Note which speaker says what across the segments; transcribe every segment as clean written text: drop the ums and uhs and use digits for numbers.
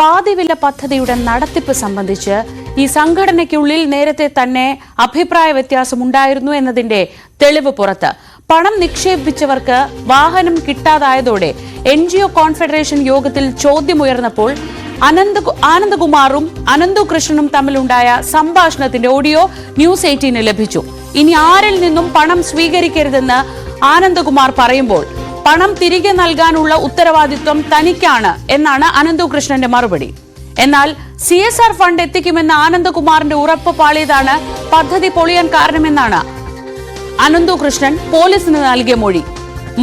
Speaker 1: പാതിവില പദ്ധതിയുടെ നടത്തിപ്പ് സംബന്ധിച്ച് ഈ സംഘടനയ്ക്കുള്ളിൽ നേരത്തെ തന്നെ അഭിപ്രായ വ്യത്യാസമുണ്ടായിരുന്നു എന്നതിന്റെ തെളിവ് പുറത്ത്. പണം നിക്ഷേപിച്ചവർക്ക് വാഹനം കിട്ടാതായതോടെ NGO കോൺഫെഡറേഷൻ യോഗത്തിൽ ചോദ്യമുയർന്നപ്പോൾ ആനന്ദകുമാറും അനന്തു കൃഷ്ണനും തമ്മിലുണ്ടായ സംഭാഷണത്തിന്റെ ഓഡിയോ ന്യൂസ് 18 ലഭിച്ചു. ഇനി ആരിൽ നിന്നും പണം സ്വീകരിക്കരുതെന്ന് ആനന്ദകുമാർ പറയുമ്പോൾ പണം തിരികെ നൽകാനുള്ള ഉത്തരവാദിത്വം തനിക്കാണ് എന്നാണ് അനന്തു കൃഷ്ണന്റെ മറുപടി. എന്നാൽ CSR ഫണ്ട് എത്തിക്കുമെന്ന ആനന്ദകുമാറിന്റെ ഉറപ്പ് പാളിയതാണ് പദ്ധതി പൊളിയാൻ കാരണമെന്നാണ് അനന്തു കൃഷ്ണൻ പോലീസിന് നൽകിയ മൊഴി.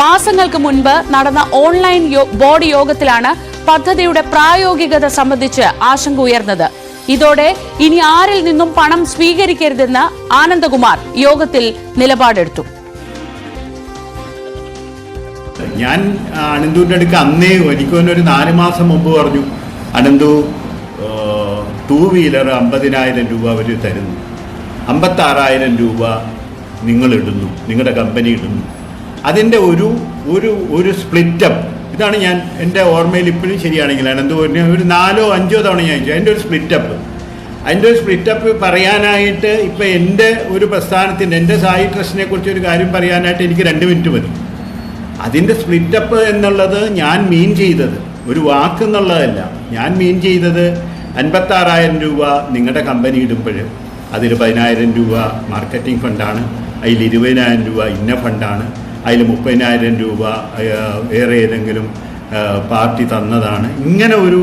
Speaker 1: മാസങ്ങൾക്ക് മുൻപ് നടന്ന ഓൺലൈൻ ബോർഡ് യോഗത്തിലാണ് പദ്ധതിയുടെ പ്രായോഗികത സംബന്ധിച്ച് ആശങ്ക ഉയർന്നത്. ഇതോടെ ഇനി ആരിൽ നിന്നും പണം സ്വീകരിക്കരുതെന്ന് ആനന്ദകുമാർ യോഗത്തിൽ നിലപാടെടുത്തു.
Speaker 2: ഞാൻ അനന്തുവിൻ്റെ അടുക്ക് അന്നേ എനിക്കൊരു 4 മാസം മുമ്പ് പറഞ്ഞു, അനന്തു 2 വീലർ 50,000 രൂപ അവർ തരുന്നു, 56,000 രൂപ നിങ്ങൾ ഇടുന്നു, നിങ്ങളുടെ കമ്പനി ഇടുന്നു, അതിൻ്റെ ഒരു സ്പ്ലിറ്റപ്പ്. ഇതാണ് ഞാൻ എൻ്റെ ഓർമ്മയിൽ ഇപ്പോഴും ശരിയാണെങ്കിൽ അനന്തു ഒരു 4 or 5 തവണ ഞാൻ ചോദിച്ചു അതിൻ്റെ ഒരു സ്പ്ലിറ്റപ്പ് പറയാനായിട്ട്. ഇപ്പം എൻ്റെ ഒരു പ്രസ്ഥാനത്തിൻ്റെ എൻ്റെ സായി ട്രസ്റ്റിനെ കുറിച്ച് ഒരു കാര്യം പറയാനായിട്ട് എനിക്ക് 2 മിനിറ്റ് മതി. അതിൻ്റെ സ്പ്ലിറ്റപ്പ് എന്നുള്ളത് ഞാൻ മീൻ ചെയ്തത് ഒരു വാക്കെന്നുള്ളതല്ല. ഞാൻ മീൻ ചെയ്തത് 56,000 രൂപ നിങ്ങളുടെ കമ്പനി ഇടുമ്പോൾ അതിൽ 10,000 രൂപ മാർക്കറ്റിംഗ് ഫണ്ടാണ്, അതിൽ 20,000 രൂപ ഇന്ന ഫണ്ടാണ്, അതിൽ 30,000 രൂപ വേറെ ഏതെങ്കിലും പാർട്ടി തന്നതാണ്. ഇങ്ങനെ ഒരു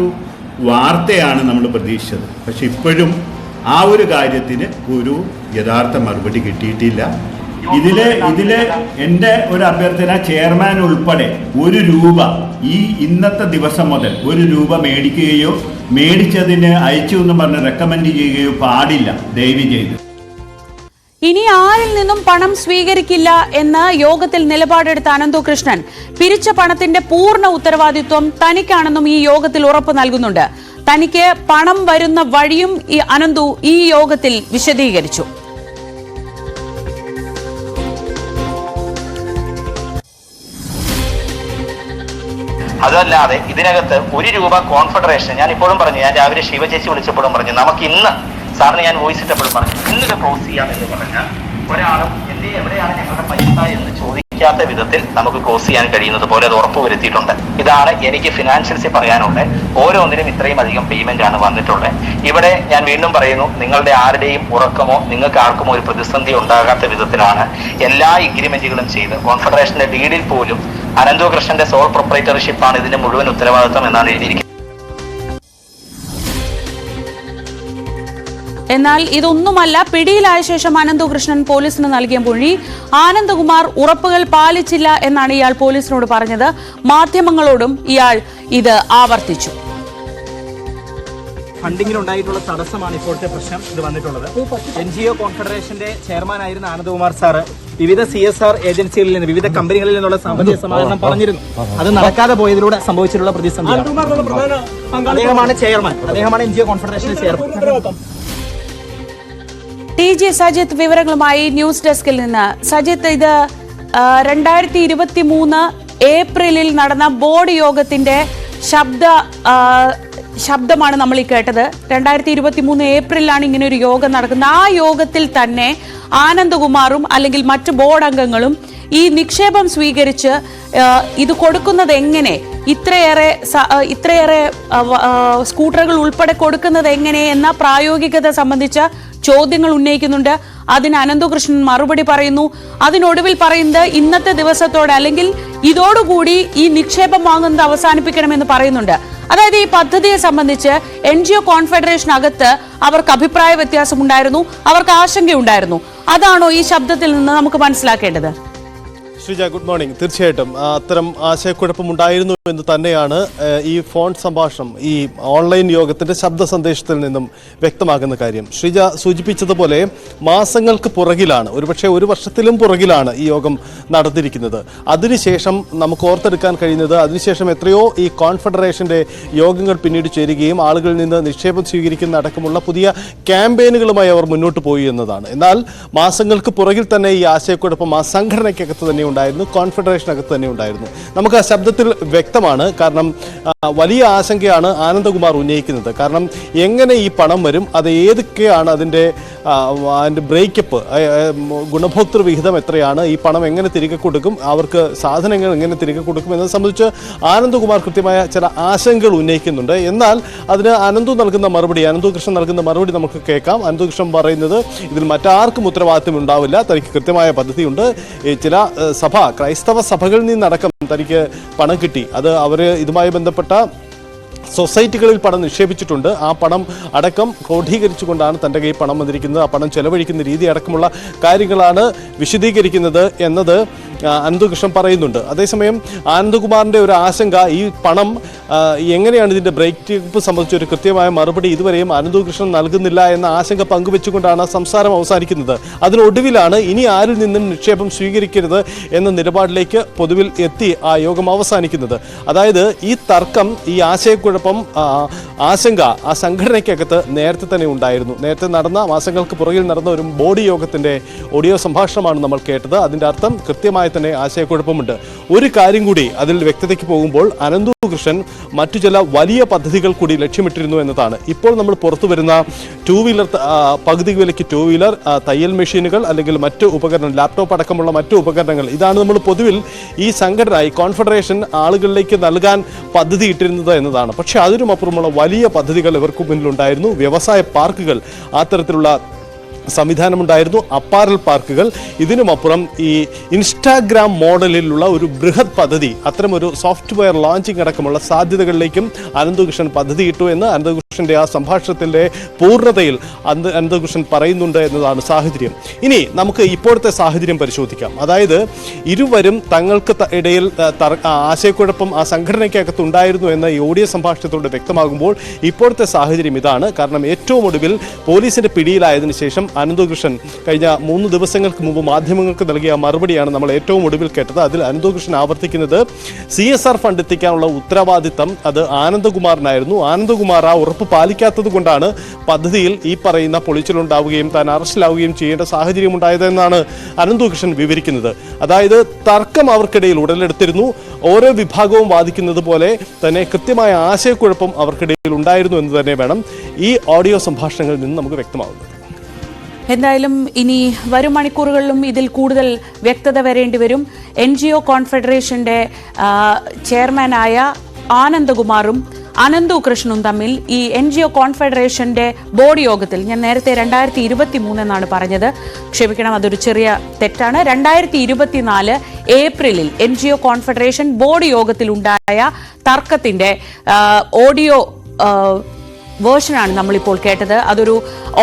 Speaker 2: വാർത്തയാണ് നമ്മൾ പ്രതീക്ഷിച്ചത്. പക്ഷെ ഇപ്പോഴും ആ ഒരു കാര്യത്തിന് ഒരു യഥാർത്ഥ മറുപടി കിട്ടിയിട്ടില്ല. ഇതില് എൻ്റെ ഒരു അഭ്യർത്ഥന, ചെയർമാൻ ഉൾപ്പെടെ 1 രൂപ ഈ ഇന്നത്തെ ദിവസം മുതൽ 1 രൂപ മേടിക്കുകയോ മേടിച്ചതിന് അയച്ചു എന്ന് പറഞ്ഞ് റെക്കമെൻഡ് ചെയ്യുകയോ പാടില്ല, ദയവ് ചെയ്ത്.
Speaker 1: ഇനി ആരിൽ നിന്നും പണം സ്വീകരിക്കില്ല എന്ന് യോഗത്തിൽ നിലപാടെടുത്ത അനന്തു കൃഷ്ണൻ പിരിച്ച പണത്തിന്റെ പൂർണ്ണ ഉത്തരവാദിത്വം തനിക്കാണെന്നും ഈ യോഗത്തിൽ ഉറപ്പ് നൽകുന്നുണ്ട്. തനിക്ക് പണം വരുന്ന വഴിയും അനന്തു ഈ യോഗത്തിൽ വിശദീകരിച്ചു.
Speaker 3: അതല്ലാതെ ഇതിനകത്ത് 1 രൂപ കോൺഫെഡറേഷൻ, ഞാൻ ഇപ്പോഴും പറഞ്ഞു, ഞാൻ രാവിലെ ശിവചേച്ചി വിളിച്ചപ്പോഴും പറഞ്ഞു, നമുക്ക് ഇന്ന് സാറിന് ഞാൻ വോയിസ് ഇട്ടപ്പോഴും പറഞ്ഞു, ഇന്നിത് ക്ലോസ് ചെയ്യാമെന്ന് പറഞ്ഞാൽ ഒരാളും എന്റെ എവിടെയാണ് ഞങ്ങളുടെ പൈസ എന്ന് ചോദിക്കാത്ത വിധത്തിൽ നമുക്ക് ക്ലോസ് ചെയ്യാൻ കഴിയുന്നത് പോലെ അത് ഉറപ്പുവരുത്തിയിട്ടുണ്ട്. ഇതാണ് എനിക്ക് ഫിനാൻഷ്യൽസിൽ പറയാനുള്ളത്. ഓരോന്നിനും ഇത്രയും അധികം പേയ്മെന്റ് ആണ് വന്നിട്ടുള്ളത്. ഇവിടെ ഞാൻ വീണ്ടും പറയുന്നു, നിങ്ങളുടെ ആരുടെയും ഉറക്കമോ നിങ്ങൾക്ക് ആർക്കും ഒരു പ്രതിസന്ധി ഉണ്ടാകാത്ത വിധത്തിലാണ് എല്ലാ എഗ്രിമെന്റുകളും ചെയ്ത്. കോൺഫെഡറേഷന്റെ ഡീഡിൽ പോലും അനന്തു കൃഷ്ണന്റെ സോൾ പ്രൊപ്പറേറ്റർഷിപ്പാണ് ഇതിന്റെ മുഴുവൻ ഉത്തരവാദിത്വം എന്നാണ് എഴുതിയിരിക്കുന്നത്.
Speaker 1: എന്നാൽ ഇതൊന്നുമല്ല പിടിയിലായ ശേഷം അനന്തു കൃഷ്ണൻ പോലീസിന് നൽകിയ മൊഴി. ആനന്ദകുമാർ ഉറപ്പുകൾ പാലിച്ചില്ല എന്നാണ് ഇയാൾ പോലീസിനോട് പറഞ്ഞത്. മാധ്യമങ്ങളോടും ഇയാൾ ഇത് ആവർത്തിച്ചു.
Speaker 4: ഫണ്ടിങ്ങിനുണ്ടായിട്ടുള്ള തടസ്സമാണ് ഇപ്പോഴത്തെ പ്രശ്നം ഇത് വന്നിട്ടുള്ളത്. NGO കോൺഫെഡറേഷന്റെ ചെയർമാനായിരുന്ന ആനന്ദകുമാർ സാറ് വിവിധ CSR ഏജൻസികളിൽ നിന്ന്, വിവിധ കമ്പനികളിൽ നിന്നുള്ള സാമ്പത്തിക സമാഹരണം പറഞ്ഞിരുന്നു. അത് നടക്കാതെ പോയതിലൂടെ സംഭവിച്ചിട്ടുള്ള പ്രതിസന്ധി. അദ്ദേഹമാണ് ചെയർമാൻ, അദ്ദേഹമാണ് NGO കോൺഫെഡറേഷന്റെ ചെയർമാൻ.
Speaker 1: TG സജിത്ത് വിവരങ്ങളുമായി ന്യൂസ് ഡെസ്കിൽ നിന്ന്. സജിത്ത്, ഇത് 2023 ഏപ്രിലിൽ നടന്ന ബോർഡ് യോഗത്തിന്റെ ശബ്ദമാണ് നമ്മൾ ഈ കേട്ടത്. 2023 ഏപ്രിലാണ് ഇങ്ങനെ ഒരു യോഗം നടക്കുന്നത്. ആ യോഗത്തിൽ തന്നെ ആനന്ദകുമാറും അല്ലെങ്കിൽ മറ്റ് ബോർഡ് അംഗങ്ങളും ഈ നിക്ഷേപം സ്വീകരിച്ച് ഇത് കൊടുക്കുന്നത് എങ്ങനെ, ഇത്രയേറെ സ്കൂട്ടറുകൾ ഉൾപ്പെടെ കൊടുക്കുന്നത് എങ്ങനെ എന്ന പ്രായോഗികത സംബന്ധിച്ച ചോദ്യങ്ങൾ ഉന്നയിക്കുന്നുണ്ട്. അതിന് അനന്തകൃഷ്ണൻ മറുപടി പറയുന്നു. അതിനൊടുവിൽ പറയുന്നത് ഇന്നത്തെ ദിവസത്തോടെ അല്ലെങ്കിൽ ഇതോടുകൂടി ഈ നിക്ഷേപം വാങ്ങുന്നത് അവസാനിപ്പിക്കണമെന്ന് പറയുന്നുണ്ട്. അതായത് ഈ പദ്ധതിയെ സംബന്ധിച്ച് NGO കോൺഫെഡറേഷനകത്ത് അവർക്ക് അഭിപ്രായ വ്യത്യാസമുണ്ടായിരുന്നു, അവർക്ക് ആശങ്കയുണ്ടായിരുന്നു. അതാണോ ഈ ശബ്ദത്തിൽ നിന്ന് നമുക്ക് മനസ്സിലാക്കേണ്ടത്?
Speaker 5: Sreeja, good morning. തീർച്ചയായിട്ടും അത്തരം ആശയക്കുഴപ്പമുണ്ടായിരുന്നു എന്ന് തന്നെയാണ് ഈ ഫോൺ സംഭാഷണം, ഈ ഓൺലൈൻ യോഗത്തിൻ്റെ ശബ്ദ സന്ദേശത്തിൽ നിന്നും വ്യക്തമാകുന്ന കാര്യം. ശ്രീജ സൂചിപ്പിച്ചതുപോലെ മാസങ്ങൾക്ക് പുറകിലാണ്, ഒരുപക്ഷെ 1 വർഷത്തിലും പുറകിലാണ് ഈ യോഗം നടന്നിരിക്കുന്നത്. അതിനുശേഷം നമുക്ക് ഓർത്തെടുക്കാൻ കഴിയുന്നത്, അതിനുശേഷം എത്രയോ ഈ കോൺഫെഡറേഷൻ്റെ യോഗങ്ങൾ പിന്നീട് ചേരുകയും ആളുകളിൽ നിന്ന് നിക്ഷേപം സ്വീകരിക്കുന്ന അടക്കമുള്ള പുതിയ ക്യാമ്പയിനുകളുമായി അവർ മുന്നോട്ട് പോയി എന്നതാണ്. എന്നാൽ മാസങ്ങൾക്ക് പുറകിൽ തന്നെ ഈ ആശയക്കുഴപ്പം ആ സംഘടനയ്ക്കകത്ത് തന്നെ ഉണ്ടായിരുന്നു, കോൺഫെഡറേഷനകത്ത് തന്നെ ഉണ്ടായിരുന്നു. നമുക്ക് ആ ശബ്ദത്തിൽ വ്യക്തമാണ്. കാരണം വലിയ ആശങ്കയാണ് ആനന്ദകുമാർ ഉന്നയിക്കുന്നത്. കാരണം എങ്ങനെ ഈ പണം വരും, അത് ഏതൊക്കെയാണ് അതിൻ്റെ ബ്രേക്കപ്പ്, ഗുണഭോക്തൃ വിഹിതം എത്രയാണ്, ഈ പണം എങ്ങനെ തിരികെ കൊടുക്കും, അവർക്ക് സാധനങ്ങൾ എങ്ങനെ തിരികെ കൊടുക്കും എന്നത് സംബന്ധിച്ച് ആനന്ദകുമാർ കൃത്യമായ ചില ആശങ്കകൾ ഉന്നയിക്കുന്നുണ്ട്. എന്നാൽ അതിന് അനന്തു കൃഷ്ണൻ നൽകുന്ന മറുപടി നമുക്ക് കേൾക്കാം. അനന്തു കൃഷ്ണൻ പറയുന്നത് ഇതിൽ മറ്റാർക്കും ഉത്തരവാദിത്വം ഉണ്ടാവില്ല, തനിക്ക് കൃത്യമായ പദ്ധതിയുണ്ട്, ചില ക്രൈസ്തവ സഭകളിൽ നിന്നടക്കം തനിക്ക് പണം കിട്ടി, അത് അവർ ഇതുമായി ബന്ധപ്പെട്ട സൊസൈറ്റികളിൽ പണം നിക്ഷേപിച്ചിട്ടുണ്ട്, ആ പണം അടക്കം ക്രോഡീകരിച്ചുകൊണ്ടാണ് തൻ്റെ കയ്യിൽ പണം വന്നിരിക്കുന്നത്, ആ പണം ചെലവഴിക്കുന്ന രീതി അടക്കമുള്ള കാര്യങ്ങളാണ് വിശദീകരിക്കുന്നത് എന്നത് അനന്തകൃഷ്ണൻ പറയുന്നുണ്ട്. അതേസമയം ആനന്ദകുമാറിൻ്റെ ഒരു ആശങ്ക, ഈ പണം എങ്ങനെയാണ് ഇതിൻ്റെ ബ്രേക്ക് സംബന്ധിച്ച ഒരു കൃത്യമായ മറുപടി ഇതുവരെയും അനന്തകൃഷ്ണൻ നൽകുന്നില്ല എന്ന ആശങ്ക പങ്കുവെച്ചുകൊണ്ടാണ് സംസാരം അവസാനിക്കുന്നത്. അതിനൊടുവിലാണ് ഇനി ആരിൽ നിന്നും നിക്ഷേപം സ്വീകരിക്കരുത് എന്ന നിലപാടിലേക്ക് പൊതുവിൽ എത്തി ആ യോഗം അവസാനിക്കുന്നത്. അതായത് ഈ തർക്കം, ഈ ആശയക്കുഴപ്പം, ആശങ്ക ആ സംഘടനയ്ക്കകത്ത് നേരത്തെ തന്നെ ഉണ്ടായിരുന്നു. നേരത്തെ നടന്ന, മാസങ്ങൾക്ക് പുറകിൽ നടന്ന ഒരു ബോഡി യോഗത്തിൻ്റെ ഓഡിയോ സംഭാഷണമാണ് നമ്മൾ കേട്ടത്. അതിൻ്റെ അർത്ഥം കൃത്യമായി തന്നെ ആശയക്കുഴപ്പമുണ്ട്. ഒരു കാര്യം കൂടി അതിൽ വ്യക്തതയ്ക്ക് പോകുമ്പോൾ അനന്തകൃഷ്ണൻ മറ്റു ചില വലിയ പദ്ധതികൾ കൂടി ലക്ഷ്യമിട്ടിരുന്നു എന്നതാണ്. ഇപ്പോൾ നമ്മൾ പുറത്തു വരുന്ന ടൂ വീലർ, പകുതി വിലയ്ക്ക് ടൂ വീലർ, തയ്യൽ മെഷീനുകൾ, അല്ലെങ്കിൽ മറ്റു ഉപകരണം, ലാപ്ടോപ്പ് അടക്കമുള്ള മറ്റു ഉപകരണങ്ങൾ, ഇതാണ് നമ്മൾ പൊതുവിൽ ഈ സംഘടന, ഈ കോൺഫെഡറേഷൻ ആളുകളിലേക്ക് നൽകാൻ പദ്ധതി ഇട്ടിരുന്നത് എന്നതാണ്. പക്ഷേ അതിനുമപ്പുറമുള്ള വലിയ പദ്ധതികൾ ഇവർക്ക് മുന്നിലുണ്ടായിരുന്നു. വ്യവസായ പാർക്കുകൾ, അത്തരത്തിലുള്ള സംവിധാനമുണ്ടായിരുന്നു, അപ്പാരൽ പാർക്കുകൾ. ഇതിനുമപ്പുറം ഈ ഇൻസ്റ്റാഗ്രാം മോഡലിലുള്ള ഒരു ബൃഹത് പദ്ധതി, അത്തരമൊരു സോഫ്റ്റ്വെയർ ലോഞ്ചിങ് അടക്കമുള്ള സാധ്യതകളിലേക്കും അനന്തകൃഷ്ണൻ പദ്ധതിയിട്ടു എന്ന് അനന്തകൃഷ്ണൻ്റെ ആ സംഭാഷണത്തിൻ്റെ പൂർണ്ണതയിൽ അനന്തകൃഷ്ണൻ പറയുന്നുണ്ട് എന്നതാണ് സാഹചര്യം. ഇനി നമുക്ക് ഇപ്പോഴത്തെ സാഹചര്യം പരിശോധിക്കാം. അതായത് ഇരുവരും തങ്ങൾക്ക് ഇടയിൽ ആശയക്കുഴപ്പം ആ സംഘടനയ്ക്കകത്ത് ഉണ്ടായിരുന്നു എന്ന ഈ ഓഡിയോ സംഭാഷണത്തിലൂടെ വ്യക്തമാകുമ്പോൾ ഇപ്പോഴത്തെ സാഹചര്യം ഇതാണ്. കാരണം ഏറ്റവും ഒടുവിൽ പോലീസിൻ്റെ പിടിയിലായതിനു ശേഷം അനന്തകൃഷ്ണൻ കഴിഞ്ഞ 3 ദിവസങ്ങൾക്ക് മുമ്പ് മാധ്യമങ്ങൾക്ക് നൽകിയ മറുപടിയാണ് നമ്മൾ ഏറ്റവും ഒടുവിൽ കേട്ടത്. അതിൽ അനന്തകൃഷ്ണൻ ആവർത്തിക്കുന്നത് CSR ഫണ്ട് എത്തിക്കാനുള്ള ഉത്തരവാദിത്തം അത് ആനന്ദകുമാറിനായിരുന്നു. ആനന്ദകുമാർ ആ ഉറപ്പ് പാലിക്കാത്തത് കൊണ്ടാണ് പദ്ധതിയിൽ ഈ പറയുന്ന പൊളിച്ചിലുണ്ടാവുകയും താൻ അറസ്റ്റിലാവുകയും ചെയ്യേണ്ട സാഹചര്യം ഉണ്ടായതെന്നാണ് അനന്തകൃഷ്ണൻ വിവരിക്കുന്നത്. അതായത് തർക്കം അവർക്കിടയിൽ ഉടലെടുത്തിരുന്നു. ഓരോ വിഭാഗവും വാദിക്കുന്നത് പോലെ തന്നെ കൃത്യമായ ആശയക്കുഴപ്പം അവർക്കിടയിൽ ഉണ്ടായിരുന്നു എന്ന് തന്നെ വേണം ഈ ഓഡിയോ സംഭാഷണങ്ങളിൽ നിന്ന് നമുക്ക് വ്യക്തമാവുന്നത്.
Speaker 1: എന്തായാലും ഇനി വരും മണിക്കൂറുകളിലും ഇതിൽ കൂടുതൽ വ്യക്തത വരേണ്ടി വരും. NGO കോൺഫെഡറേഷന്റെ ചെയർമാനായ ആനന്ദകുമാറും അനന്തകൃഷ്ണനും തമ്മിൽ ഈ NGO കോൺഫെഡറേഷന്റെ ബോർഡ് യോഗത്തിൽ, ഞാൻ നേരത്തെ 2023 എന്നാണ് പറഞ്ഞത്, ക്ഷമിക്കണം, അതൊരു ചെറിയ തെറ്റാണ്, 2024 ഏപ്രിലിൽ NGO കോൺഫെഡറേഷൻ ബോർഡ് യോഗത്തിൽ ഉണ്ടായ തർക്കത്തിന്റെ ഓഡിയോ വേർഷനാണ് നമ്മളിപ്പോൾ കേട്ടത്. അതൊരു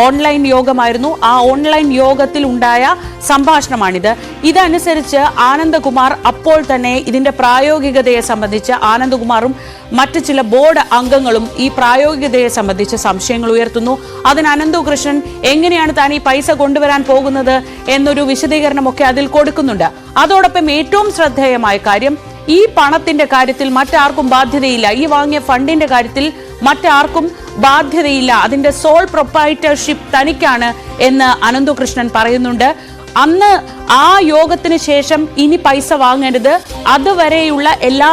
Speaker 1: ഓൺലൈൻ യോഗമായിരുന്നു. ആ ഓൺലൈൻ യോഗത്തിൽ ഉണ്ടായ സംഭാഷണമാണിത്. ഇതനുസരിച്ച് ആനന്ദകുമാർ അപ്പോൾ തന്നെ ഇതിന്റെ പ്രായോഗികതയെ സംബന്ധിച്ച് ആനന്ദകുമാറും മറ്റു ചില ബോർഡ് അംഗങ്ങളും ഈ പ്രായോഗികതയെ സംബന്ധിച്ച് സംശയങ്ങൾ ഉയർത്തുന്നു. അതിന് അനന്തകൃഷ്ണൻ എങ്ങനെയാണ് താൻ ഈ പൈസ കൊണ്ടുവരാൻ പോകുന്നത് എന്നൊരു വിശദീകരണമൊക്കെ അതിൽ കൊടുക്കുന്നുണ്ട്. അതോടൊപ്പം ഏറ്റവും ശ്രദ്ധേയമായ കാര്യം, ഈ പണത്തിന്റെ കാര്യത്തിൽ മറ്റാർക്കും ബാധ്യതയില്ല, ഈ വാങ്ങിയ ഫണ്ടിന്റെ കാര്യത്തിൽ മറ്റാർക്കും ബാധ്യതയില്ല, അതിന്റെ സോൾ പ്രൊപ്പറൈറ്റർഷിപ്പ് തനിക്കാണ് എന്ന് അനന്തകൃഷ്ണൻ പറയുന്നുണ്ട്. അന്ന് ആ യോഗത്തിന് ശേഷം ഇനി പൈസ വാങ്ങരുത്, അതുവരെയുള്ള എല്ലാ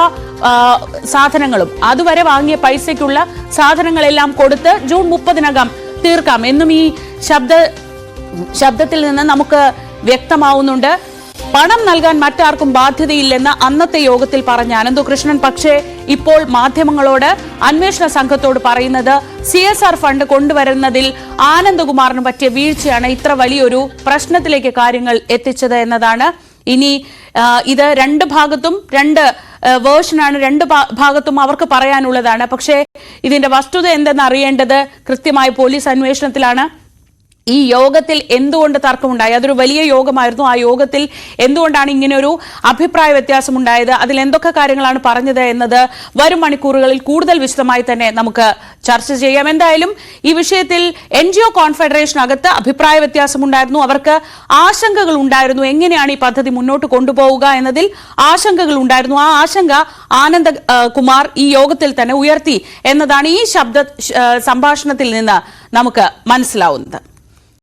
Speaker 1: സാധനങ്ങളും, അതുവരെ വാങ്ങിയ പൈസയ്ക്കുള്ള സാധനങ്ങളെല്ലാം കൊടുത്ത് ജൂൺ 30-നകം തീർക്കാം എന്നും ഈ ശബ്ദത്തിൽ നിന്ന് നമുക്ക് വ്യക്തമാവുന്നുണ്ട്. പണം നൽകാൻ മറ്റാർക്കും ബാധ്യതയില്ലെന്ന് അന്നത്തെ യോഗത്തിൽ പറഞ്ഞ അനന്തകൃഷ്ണൻ പക്ഷേ ഇപ്പോൾ മാധ്യമങ്ങളോട്, അന്വേഷണ സംഘത്തോട് പറയുന്നത് CSR ഫണ്ട് കൊണ്ടുവരുന്നതിൽ ആനന്ദകുമാറിന് പറ്റിയ വീഴ്ചയാണ് ഇത്ര വലിയൊരു പ്രശ്നത്തിലേക്ക് കാര്യങ്ങൾ എത്തിച്ചത് എന്നതാണ്. ഇനി ഇത് രണ്ട് ഭാഗത്തും രണ്ട് വേർഷനാണ്, രണ്ട് ഭാഗത്തും അവർക്ക് പറയാനുള്ളതാണ്. പക്ഷേ ഇതിന്റെ വസ്തുത എന്തെന്ന് അറിയേണ്ടത് കൃത്യമായി പോലീസ് അന്വേഷണത്തിലാണ്. ഈ യോഗത്തിൽ എന്തുകൊണ്ട് തർക്കമുണ്ടായി? അതൊരു വലിയ യോഗമായിരുന്നു. ആ യോഗത്തിൽ എന്തുകൊണ്ടാണ് ഇങ്ങനെയൊരു അഭിപ്രായ വ്യത്യാസം ഉണ്ടായത്, അതിൽ എന്തൊക്കെ കാര്യങ്ങളാണ് പറഞ്ഞത് എന്നത് വരും മണിക്കൂറുകളിൽ കൂടുതൽ വിശദമായി തന്നെ നമുക്ക് ചർച്ച ചെയ്യാം. എന്തായാലും ഈ വിഷയത്തിൽ NGO കോൺഫെഡറേഷനകത്ത് അഭിപ്രായ വ്യത്യാസം ഉണ്ടായിരുന്നു, അവർക്ക് ആശങ്കകൾ ഉണ്ടായിരുന്നു. എങ്ങനെയാണ് ഈ പദ്ധതി മുന്നോട്ട് കൊണ്ടുപോവുക എന്നതിൽ ആശങ്കകൾ ഉണ്ടായിരുന്നു. ആ ആശങ്ക ആനന്ദകുമാർ ഈ യോഗത്തിൽ തന്നെ ഉയർത്തി എന്നതാണ് ഈ സംഭാഷണത്തിൽ നിന്ന് നമുക്ക് മനസ്സിലാവുന്നത്.